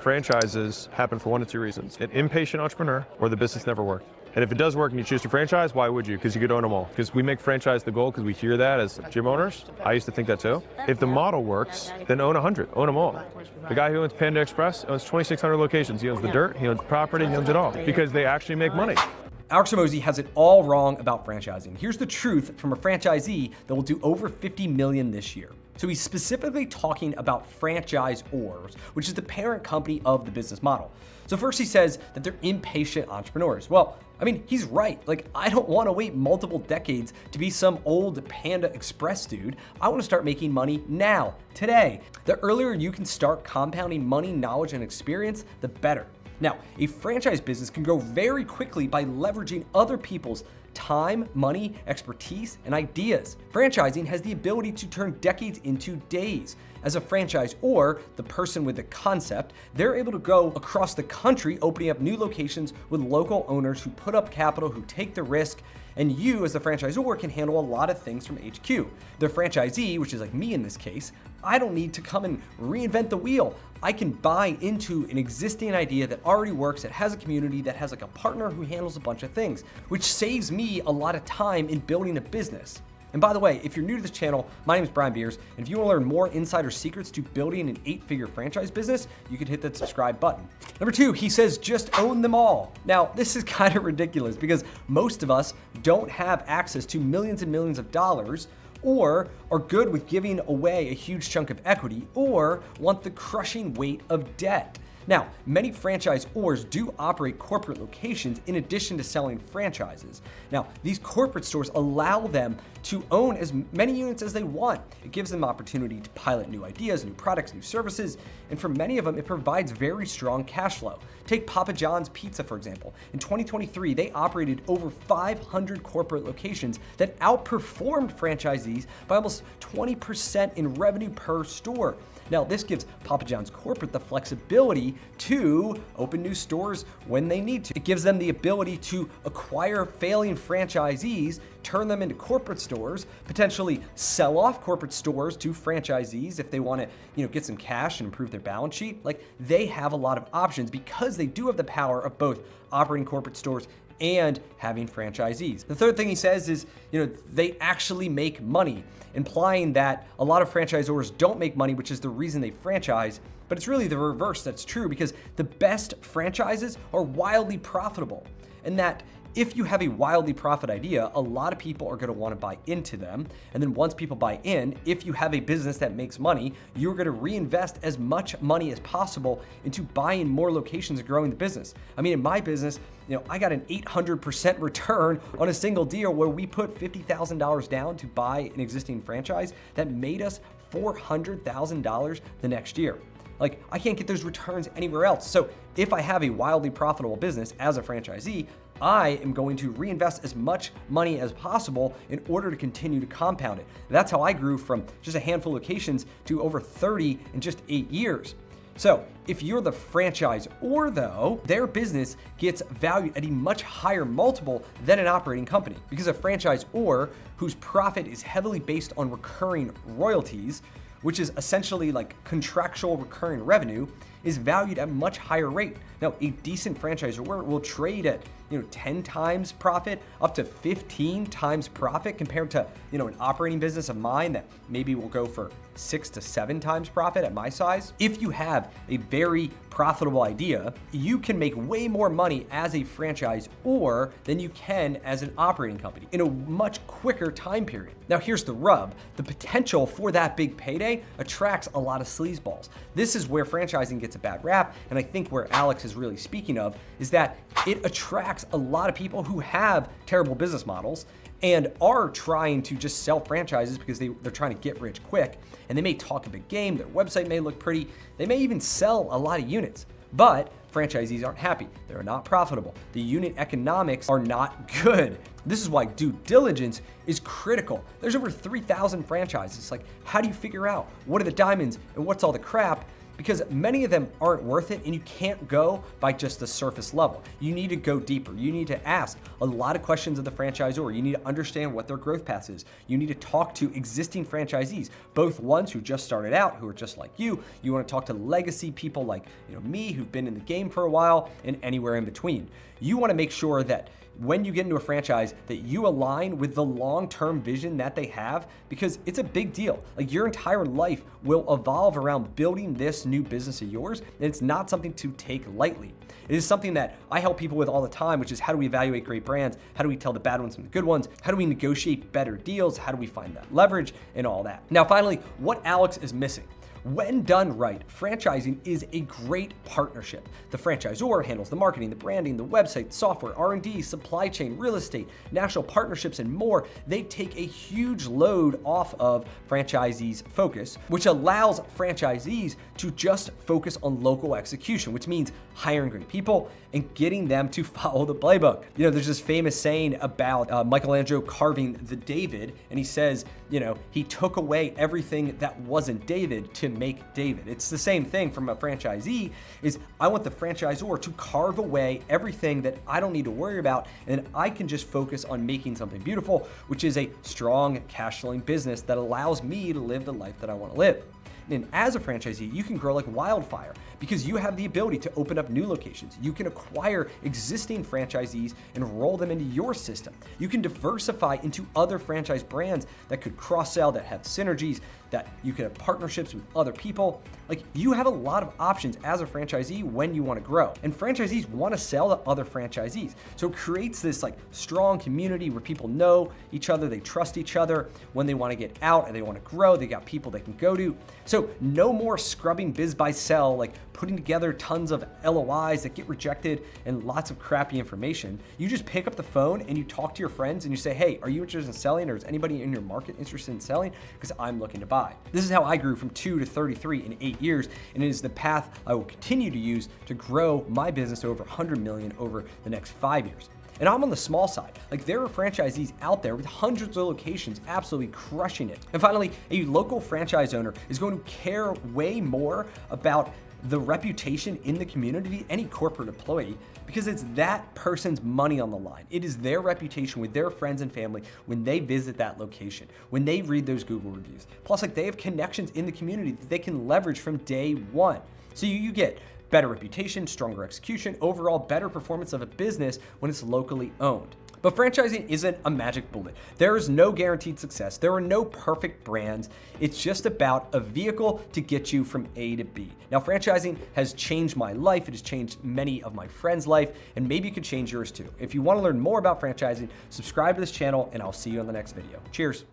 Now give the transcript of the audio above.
franchises happen for one of two reasons: an impatient entrepreneur, or the business never worked. And if it does work and you choose to franchise, why would you? Because you could own them all. Because we make franchise the goal because we hear that as gym owners. I used to think that too. If the model works, then own 100, own them all. The guy who owns Panda Express owns 2,600 locations. He owns the dirt, he owns property, he owns it all. Because they actually make money. Alex Hormozi has it all wrong about franchising. Here's the truth from a franchisee that will do over $50 million this year. So he's specifically talking about franchisors, which is the parent company of the business model. So first he says that they're impatient entrepreneurs. Well, I mean, he's right. Like, I don't want to wait multiple decades to be some old Panda Express dude. I want to start making money now, today. The earlier you can start compounding money, knowledge, and experience, the better. Now, a franchise business can grow very quickly by leveraging other people's time, money, expertise, and ideas. Franchising has the ability to turn decades into days. As a franchisor, the person with the concept, they're able to go across the country opening up new locations with local owners who put up capital, who take the risk, and you as the franchisor can handle a lot of things from HQ. The franchisee, which is like me in this case, I don't need to come and reinvent the wheel. I can buy into an existing idea that already works, that has a community, that has like a partner who handles a bunch of things, which saves me a lot of time in building a business. And by the way, if you're new to this channel, my name is Brian Beers, and if you want to learn more insider secrets to building an 8-figure franchise business, you can hit that subscribe button. Number 2, he says just own them all. Now, this is kind of ridiculous because most of us don't have access to millions and millions of dollars, or are good with giving away a huge chunk of equity, or want the crushing weight of debt. Now, many franchisors do operate corporate locations in addition to selling franchises. Now, these corporate stores allow them to own as many units as they want. It gives them opportunity to pilot new ideas, new products, new services, and for many of them, it provides very strong cash flow. Take Papa John's Pizza, for example. In 2023, they operated over 500 corporate locations that outperformed franchisees by almost 20% in revenue per store. Now, this gives Papa John's corporate the flexibility to open new stores when they need to. It gives them the ability to acquire failing franchisees, turn them into corporate stores, potentially sell off corporate stores to franchisees if they want to, get some cash and improve their balance sheet. Like, they have a lot of options because they do have the power of both operating corporate stores and having franchisees. The third thing he says is, they actually make money, implying that a lot of franchisors don't make money, which is the reason they franchise. But it's really the reverse that's true, because the best franchises are wildly profitable. And that if you have a wildly profit idea, a lot of people are going to want to buy into them. And then once people buy in, if you have a business that makes money, you're going to reinvest as much money as possible into buying more locations and growing the business. I mean, in my business, I got an 800% return on a single deal where we put $50,000 down to buy an existing franchise that made us $400,000 the next year. Like, I can't get those returns anywhere else. So if I have a wildly profitable business as a franchisee, I am going to reinvest as much money as possible in order to continue to compound it. That's how I grew from just a handful of locations to over 30 in just 8 years. So if you're the franchisor, though, their business gets valued at a much higher multiple than an operating company, because a franchisor whose profit is heavily based on recurring royalties, which is essentially like contractual recurring revenue, is valued at a much higher rate. Now, a decent franchisor will trade at 10 times profit, up to 15 times profit, compared to an operating business of mine that maybe will go for 6 to 7 times profit at my size. If you have a very profitable idea, you can make way more money as a franchisor than you can as an operating company in a much quicker time period. Now, here's the rub. The potential for that big payday attracts a lot of sleazeballs. This is where franchising gets a bad rap, and I think where Alex is really speaking of is that it attracts a lot of people who have terrible business models and are trying to just sell franchises because they're trying to get rich quick. And they may talk a big game, their website may look pretty, they may even sell a lot of units, but franchisees aren't happy. They're not profitable. The unit economics are not good. This is why due diligence is critical. There's over 3,000 franchises. Like, how do you figure out what are the diamonds and what's all the crap? because many of them aren't worth it, and you can't go by just the surface level. You need to go deeper. You need to ask a lot of questions of the franchisor. You need to understand what their growth path is. You need to talk to existing franchisees, both ones who just started out, who are just like you. You want to talk to legacy people like me, who've been in the game for a while, and anywhere in between. You want to make sure that when you get into a franchise that you align with the long-term vision that they have, because it's a big deal. Like, your entire life will evolve around building this new business of yours, and it's not something to take lightly. It is something that I help people with all the time, which is how do we evaluate great brands? How do we tell the bad ones from the good ones? How do we negotiate better deals? How do we find that leverage and all that? Now, finally, what Alex is missing. When done right, franchising is a great partnership. The franchisor handles the marketing, the branding, the website, software, R&D, supply chain, real estate, national partnerships, and more. They take a huge load off of franchisees' focus, which allows franchisees to just focus on local execution, which means hiring great people and getting them to follow the playbook. There's this famous saying about Michelangelo carving the David, and he says, he took away everything that wasn't David to make David. It's the same thing from a franchisee. Is I want the franchisor to carve away everything that I don't need to worry about, and I can just focus on making something beautiful, which is a strong cash flowing business that allows me to live the life that I want to live. And as a franchisee, you can grow like wildfire because you have the ability to open up new locations. You can acquire existing franchisees and roll them into your system. You can diversify into other franchise brands that could cross-sell, that have synergies, that you could have partnerships with other people. Like, you have a lot of options as a franchisee when you want to grow. And franchisees want to sell to other franchisees. So it creates this like strong community where people know each other, they trust each other. When they want to get out and they want to grow, they got people they can go to. So no more scrubbing biz by sell, like putting together tons of LOIs that get rejected and lots of crappy information. You just pick up the phone and you talk to your friends and you say, hey, are you interested in selling, or is anybody in your market interested in selling? Because I'm looking to buy. This is how I grew from 2 to 33 in 8 years, and it is the path I will continue to use to grow my business to over 100 million over the next 5 years. And I'm on the small side. Like, there are franchisees out there with hundreds of locations absolutely crushing it. And finally, a local franchise owner is going to care way more about the reputation in the community than any corporate employee, because it's that person's money on the line. It is their reputation with their friends and family when they visit that location, when they read those Google reviews. Plus, like, they have connections in the community that they can leverage from day one. So you get better reputation, stronger execution, overall better performance of a business when it's locally owned. But franchising isn't a magic bullet. There is no guaranteed success. There are no perfect brands. It's just about a vehicle to get you from A to B. Now, franchising has changed my life. It has changed many of my friends' life, and maybe it could change yours too. If you want to learn more about franchising, subscribe to this channel, and I'll see you on the next video. Cheers.